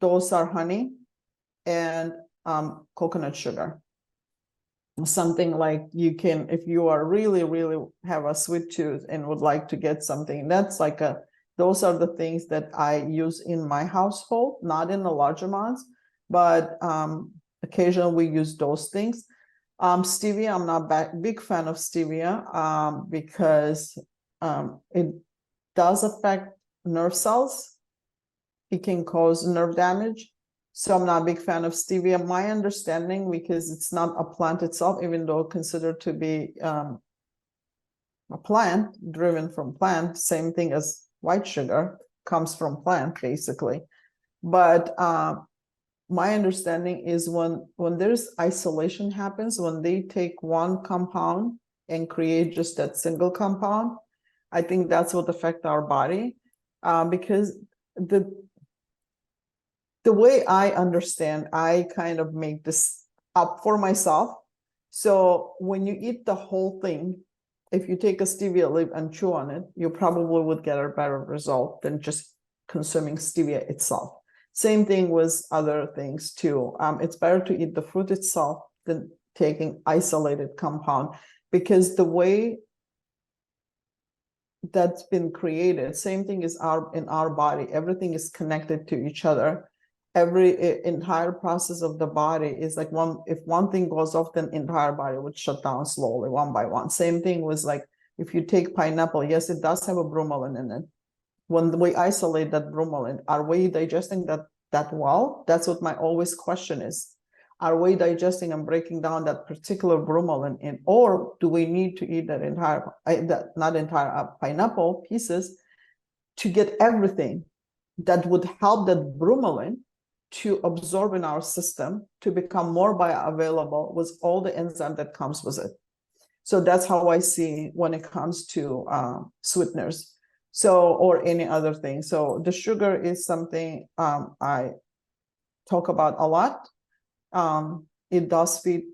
[SPEAKER 1] those are honey, and coconut sugar. Something like you can, if you are really, really have a sweet tooth and would like to get something, that's like those are the things that I use in my household, not in the large amounts, but occasionally we use those things. Stevia, I'm not a big fan of stevia because it does affect nerve cells. It can cause nerve damage. So I'm not a big fan of stevia. My understanding, because it's not a plant itself, even though considered to be a plant, driven from plant, same thing as white sugar, comes from plant, basically. But my understanding is when there's isolation happens, when they take one compound and create just that single compound, I think that's what affects our body. Because the way I understand, I kind of make this up for myself. So when you eat the whole thing, if you take a stevia leaf and chew on it, you probably would get a better result than just consuming stevia itself. Same thing with other things too. It's better to eat the fruit itself than taking isolated compound, because the way that's been created, same thing is in our body, everything is connected to each other. Every entire process of the body is like if one thing goes off, then entire body would shut down slowly, one by one. Same thing was like, if you take pineapple, yes, it does have a bromelain in it. When we isolate that bromelain, are we digesting that well? That's what my always question is. Are we digesting and breaking down that particular bromelain in, or do we need to eat that entire, not entire pineapple pieces to get everything that would help that bromelain to absorb in our system to become more bioavailable with all the enzyme that comes with it. So that's how I see when it comes to sweeteners. So, or any other thing. So the sugar is something I talk about a lot. It does feed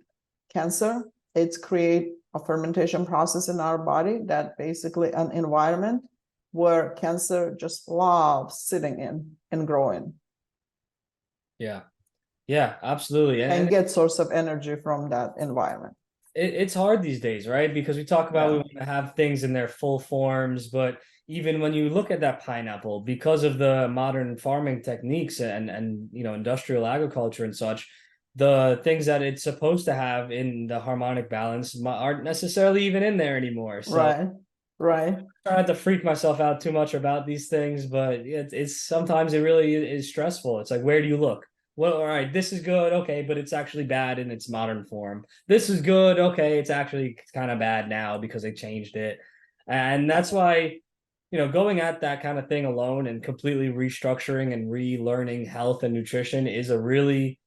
[SPEAKER 1] cancer. It's create a fermentation process in our body that basically an environment where cancer just loves sitting in and growing.
[SPEAKER 2] Yeah, absolutely.
[SPEAKER 1] And get source of energy from that environment.
[SPEAKER 2] It's hard these days, right? Because we talk about we want to have things in their full forms, but even when you look at that pineapple, because of the modern farming techniques and industrial agriculture and such, the things that it's supposed to have in the harmonic balance aren't necessarily even in there anymore. So
[SPEAKER 1] right.
[SPEAKER 2] I try not to freak myself out too much about these things, but it's sometimes it really is stressful. It's like, where do you look? Well, all right, this is good, okay, but it's actually bad in its modern form. This is good, okay, it's actually kind of bad now because they changed it. And that's why, going at that kind of thing alone and completely restructuring and relearning health and nutrition is a really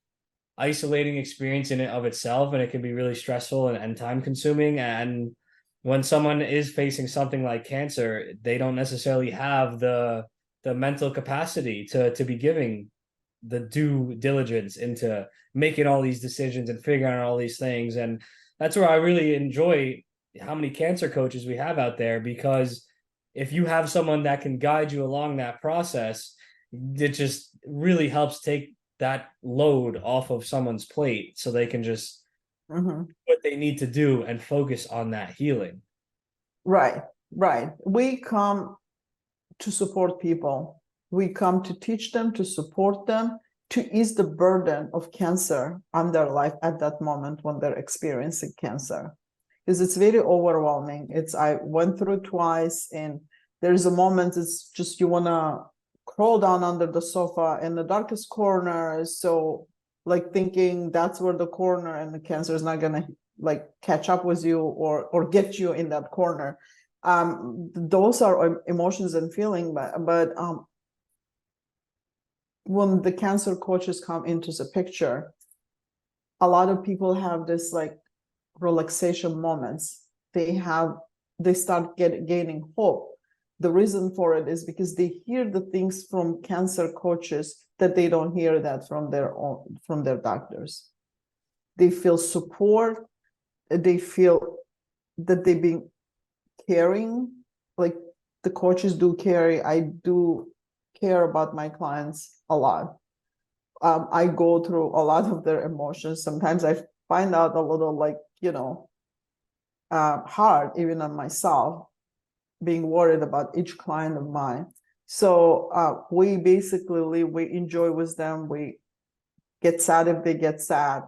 [SPEAKER 2] isolating experience in and of itself, and it can be really stressful and time consuming. And when someone is facing something like cancer, they don't necessarily have the mental capacity to be giving the due diligence into making all these decisions and figuring out all these things. And that's where I really enjoy how many cancer coaches we have out there, because if you have someone that can guide you along that process, it just really helps take that load off of someone's plate so they can just
[SPEAKER 1] Mhm.
[SPEAKER 2] what they need to do and focus on that healing.
[SPEAKER 1] Right, right. We come to support people. We come to teach them, to support them, to ease the burden of cancer on their life at that moment when they're experiencing cancer. Because it's very overwhelming. I went through it twice, and there's a moment it's just you want to crawl down under the sofa in the darkest corner. So like thinking that's where the corner and the cancer is not gonna like catch up with you or get you in that corner. Those are emotions and feeling, but when the cancer coaches come into the picture, a lot of people have this like relaxation moments. They start gaining hope. The reason for it is because they hear the things from cancer coaches that they don't hear that from their doctors. They feel support. They feel that they've been caring, like the coaches do care. I do care about my clients a lot. I go through a lot of their emotions. Sometimes I find out a little like, hard even on myself, being worried about each client of mine. So we basically we enjoy with them. We get sad if they get sad.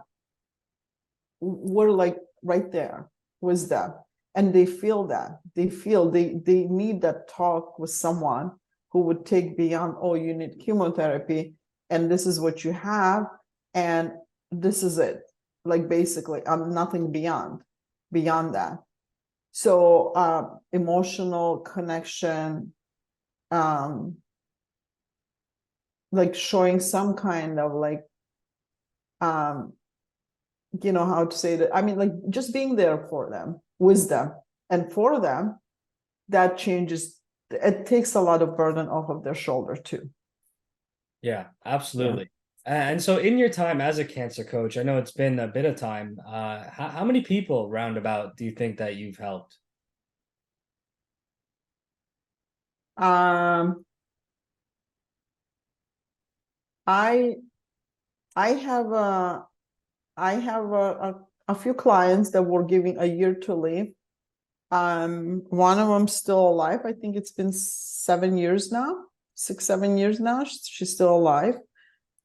[SPEAKER 1] We're like right there with them, and they feel that they need that talk with someone who would take beyond, oh, you need chemotherapy and this is what you have and this is it, like basically I'm nothing beyond that. So emotional connection, like showing some kind of like how to say that, I mean, like just being there for them, with them, and for them, that changes, it takes a lot of burden off of their shoulder too.
[SPEAKER 2] Yeah, absolutely. And so in your time as a cancer coach, I know it's been a bit of time. How many people roundabout do you think that you've helped?
[SPEAKER 1] um i I have a few clients that were giving a year to live. One of them still alive. I think it's been 7 years now, 6, 7 years now. She's still alive.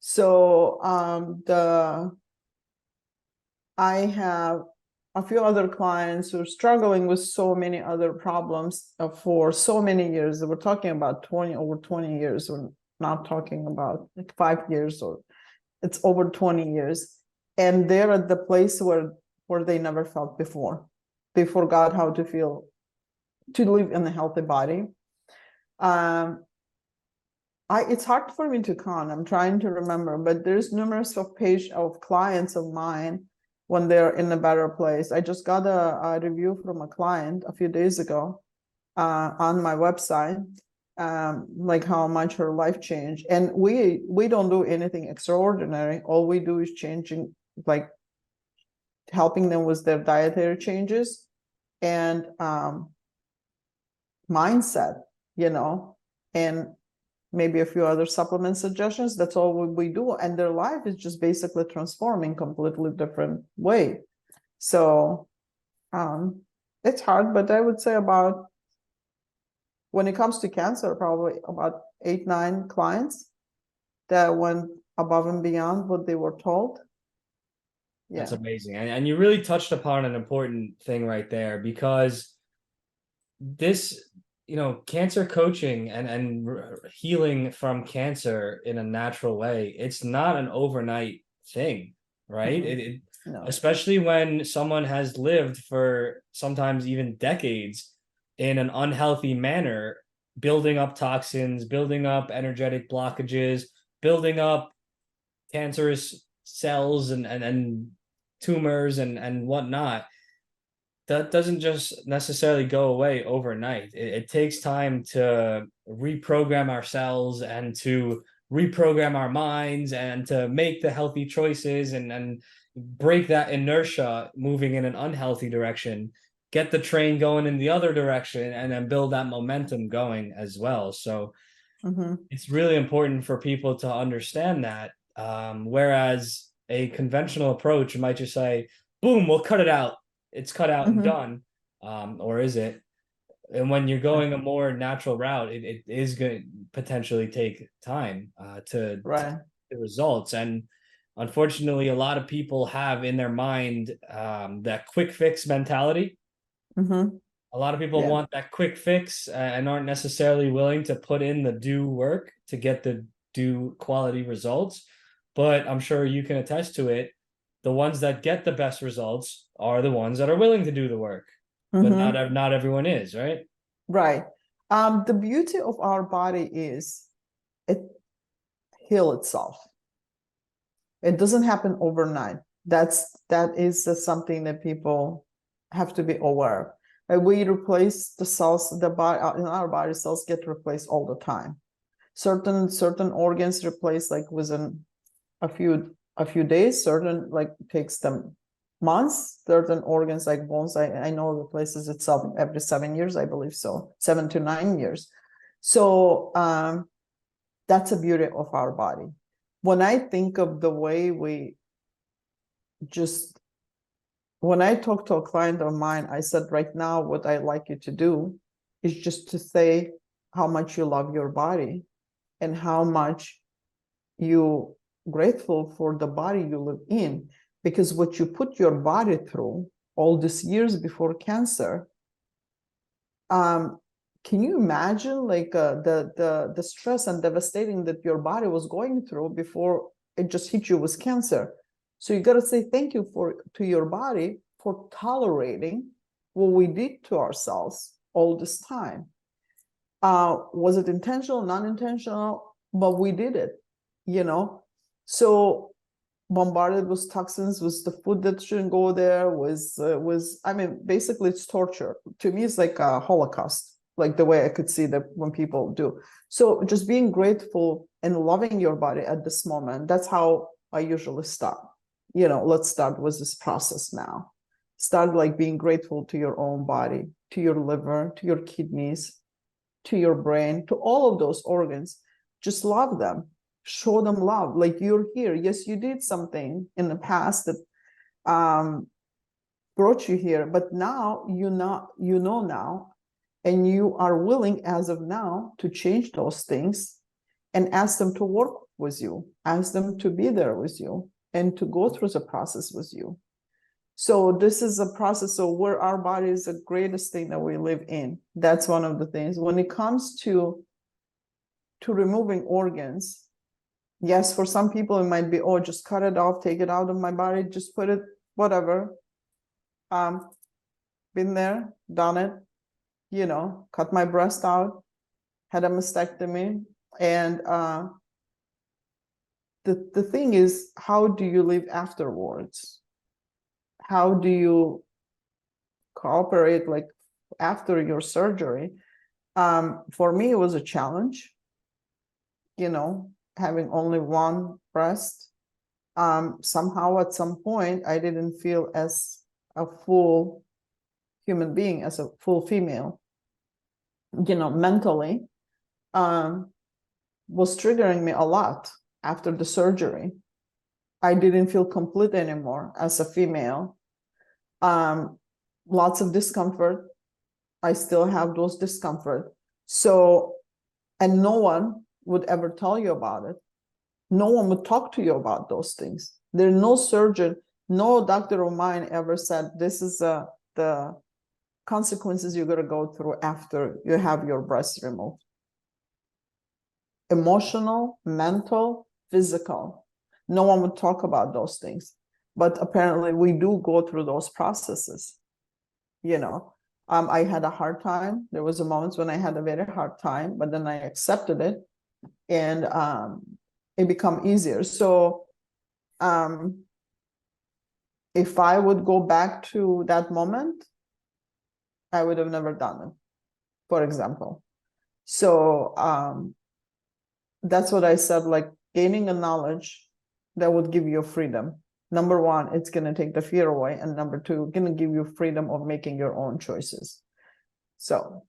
[SPEAKER 1] So I have a few other clients who are struggling with so many other problems for so many years. We're talking about over 20 years. We're not talking about like 5 years, or it's over 20 years. And they're at the place where they never felt before. They forgot how to feel, to live in a healthy body. It's hard for me to count. I'm trying to remember, but there's numerous of clients of mine when they're in a better place. I just got a review from a client a few days ago on my website, like how much her life changed. And we don't do anything extraordinary. All we do is changing, like helping them with their dietary changes and mindset, and maybe a few other supplement suggestions. That's all we do. And their life is just basically transforming completely different way. So it's hard, but I would say about, when it comes to cancer, probably about 8, 9 clients that went above and beyond what they were told.
[SPEAKER 2] That's
[SPEAKER 1] Yeah.
[SPEAKER 2] amazing. And you really touched upon an important thing right there because this, cancer coaching and healing from cancer in a natural way, it's not an overnight thing, right?
[SPEAKER 1] No.
[SPEAKER 2] Especially when someone has lived for sometimes even decades in an unhealthy manner, building up toxins, building up energetic blockages, building up cancerous cells and tumors and whatnot. That doesn't just necessarily go away overnight. It takes time to reprogram ourselves and to reprogram our minds and to make the healthy choices and break that inertia moving in an unhealthy direction, get the train going in the other direction, and then build that momentum going as well. So
[SPEAKER 1] Mm-hmm.
[SPEAKER 2] it's really important for people to understand that. Whereas a conventional approach might just say, boom, we'll cut it out. It's cut out and done. Or is it? And when you're going a more natural route, it is going to potentially take time to the results. And unfortunately, a lot of people have in their mind that quick fix mentality. A lot of people want that quick fix and aren't necessarily willing to put in the due work to get the due quality results. But I'm sure you can attest to it. The ones that get the best results are the ones that are willing to do the work. But not everyone is, right?
[SPEAKER 1] Right. The beauty of our body is it heals itself. It doesn't happen overnight. That is something that people have to be aware of. We replace the cells, the body in our body, cells get replaced all the time. Certain organs replace like within a few days. Certain like takes them months. Certain organs like bones, I know replaces itself every 7 years, I believe so, 7 to 9 years. So that's the beauty of our body. When I think of the way when I talk to a client of mine, I said, right now, what I'd like you to do is just to say how much you love your body and how much you grateful for the body you live in, because what you put your body through all these years before cancer, can you imagine like the stress and devastating that your body was going through before it just hit you with cancer? So you got to say thank you to your body for tolerating what we did to ourselves all this time. Was it intentional, non-intentional? But we did it, So bombarded with toxins, with the food that shouldn't go there, was basically it's torture. To me, it's like a Holocaust, like the way I could see that when people do. So just being grateful and loving your body at this moment, that's how I usually start. Let's start with this process now. Start like being grateful to your own body, to your liver, to your kidneys, to your brain, to all of those organs. Just love them. Show them love. Like, you're here. Yes, you did something in the past that brought you here, but now you know now, and you are willing as of now to change those things and ask them to work with you, ask them to be there with you and to go through the process with you. So this is a process of where our body is the greatest thing that we live in. That's one of the things. When it comes to removing organs, yes, for some people it might be, oh, just cut it off, take it out of my body, just put it, whatever. Been there, done it, cut my breast out, had a mastectomy. And the thing is, how do you live afterwards? How do you cooperate like after your surgery? For me, it was a challenge, having only one breast. Somehow at some point, I didn't feel as a full human being, as a full female, mentally, was triggering me a lot after the surgery. I didn't feel complete anymore as a female. Lots of discomfort. I still have those discomfort. So, and no one would ever tell you about it. No one would talk to you about those things. There's no surgeon, no doctor of mine ever said, this is the consequences you're going to go through after you have your breast removed. Emotional, mental, physical. No one would talk about those things. But apparently we do go through those processes. I had a hard time. There was a moment when I had a very hard time, but then I accepted it, and it became easier. So if I would go back to that moment, I would have never done it, for example. So that's what I said, like gaining a knowledge that would give you freedom. Number one, it's going to take the fear away. And number two, going to give you freedom of making your own choices. So.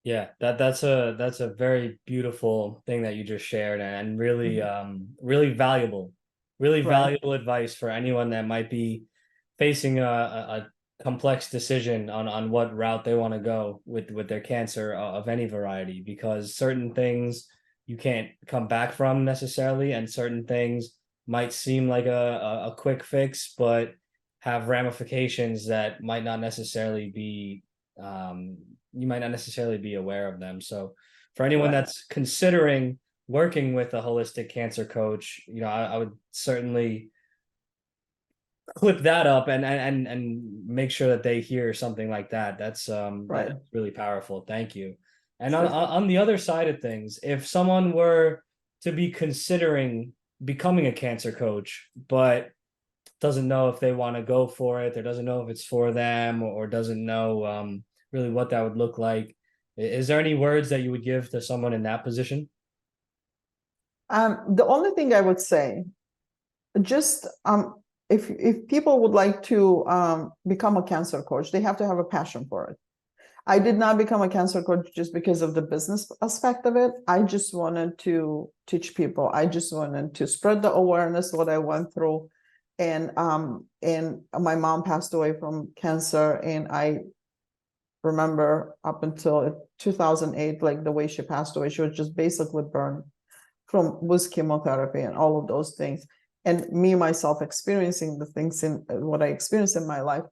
[SPEAKER 2] Yeah, that's a very beautiful thing that you just shared, and really
[SPEAKER 1] Mhm.
[SPEAKER 2] really
[SPEAKER 1] Right,
[SPEAKER 2] valuable advice for anyone that might be facing a complex decision on what route they want to go with their cancer of any variety, because certain things you can't come back from necessarily, and certain things might seem like a quick fix, but have ramifications that might not necessarily be um you might not necessarily be aware of them. So for anyone
[SPEAKER 1] right.
[SPEAKER 2] that's considering working with a holistic cancer coach, I would certainly clip that up and make sure that they hear something like that. That's
[SPEAKER 1] Right.
[SPEAKER 2] really powerful. Thank you. And on
[SPEAKER 1] Sure.
[SPEAKER 2] on the other side of things, if someone were to be considering becoming a cancer coach, but doesn't know if they want to go for it, or doesn't know if it's for them, or doesn't know really what that would look like. Is there any words that you would give to someone in that position?
[SPEAKER 1] The only thing I would say, just if people would like to become a cancer coach, they have to have a passion for it. I did not become a cancer coach just because of the business aspect of it. I just wanted to teach people. I just wanted to spread the awareness of what I went through. And my mom passed away from cancer, and I remember up until 2008, like the way she passed away, she was just basically burned from with chemotherapy and all of those things. And me myself experiencing the things in what I experienced in my life,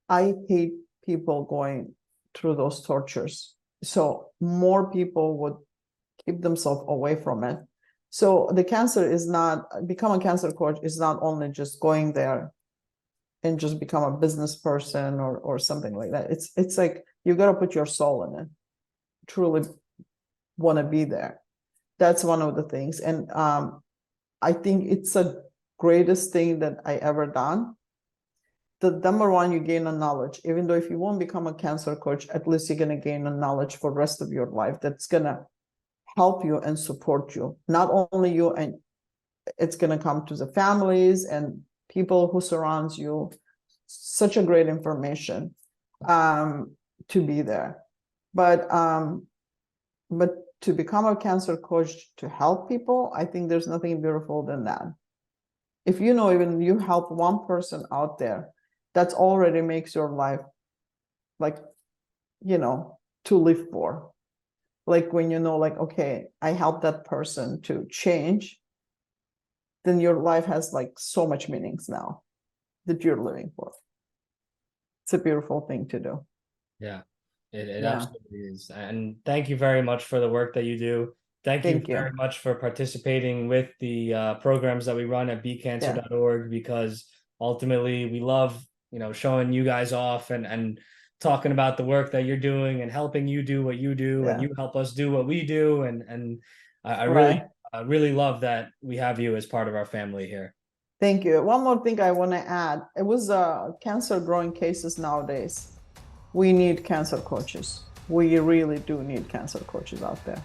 [SPEAKER 1] I hate people going through those tortures. So more people would keep themselves away from it. So the cancer is not become a cancer coach is not only just going there and just become a business person or something like that. It's like you got to put your soul in it. Truly want to be there. That's one of the things, and I think it's the greatest thing that I ever done. The number one, you gain a knowledge. Even though if you won't become a cancer coach, at least you're gonna gain a knowledge for the rest of your life that's gonna help you and support you. Not only you, and it's gonna come to the families and people who surrounds you. Such a great information um, to be there. But but to become a cancer coach to help people, I think there's nothing beautiful than that. If you know, even you help one person out there, that's already makes your life like, to live for. Like when you know, like, okay, I helped that person to change, then your life has like so much meanings now that you're living for. It's a beautiful thing to do.
[SPEAKER 2] Yeah, it
[SPEAKER 1] Yeah.
[SPEAKER 2] absolutely is. And thank you very much for the work that you do. Thank you
[SPEAKER 1] Thank
[SPEAKER 2] very
[SPEAKER 1] you.
[SPEAKER 2] much for participating with the programs that we run at
[SPEAKER 1] Yeah.
[SPEAKER 2] beatcancer.org, because ultimately we love, showing you guys off and talking about the work that you're doing and helping you do what you do, and
[SPEAKER 1] Yeah.
[SPEAKER 2] you help us do what we do. And I
[SPEAKER 1] Right.
[SPEAKER 2] really love that we have you as part of our family here.
[SPEAKER 1] Thank you. One more thing I want to add. It was cancer growing cases nowadays. We need cancer coaches. We really do need cancer coaches out there.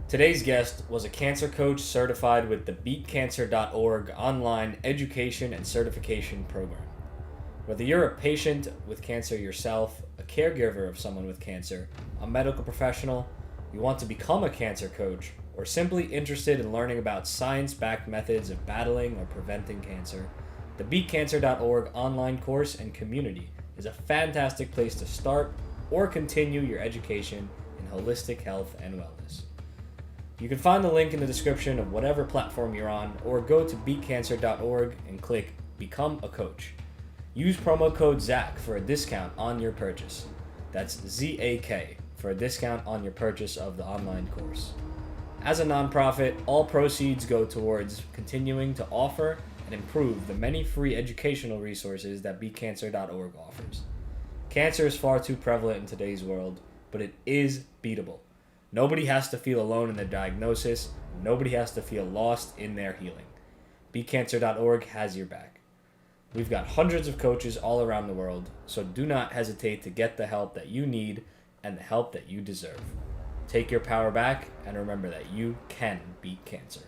[SPEAKER 2] Today's guest was a cancer coach certified with the beatcancer.org online education and certification program. Whether you're a patient with cancer yourself, a caregiver of someone with cancer, a medical professional, you want to become a cancer coach, or simply interested in learning about science-backed methods of battling or preventing cancer, the beatcancer.org online course and community is a fantastic place to start or continue your education in holistic health and wellness. You can find the link in the description of whatever platform you're on, or go to beatcancer.org and click Become a Coach. Use promo code ZAK for a discount on your purchase. That's ZAK for a discount on your purchase of the online course. As a nonprofit, all proceeds go towards continuing to offer and improve the many free educational resources that beatcancer.org offers. Cancer is far too prevalent in today's world, but it is beatable. Nobody has to feel alone in their diagnosis. Nobody has to feel lost in their healing. BeatCancer.org has your back. We've got hundreds of coaches all around the world, so do not hesitate to get the help that you need and the help that you deserve. Take your power back, and remember that you can beat cancer.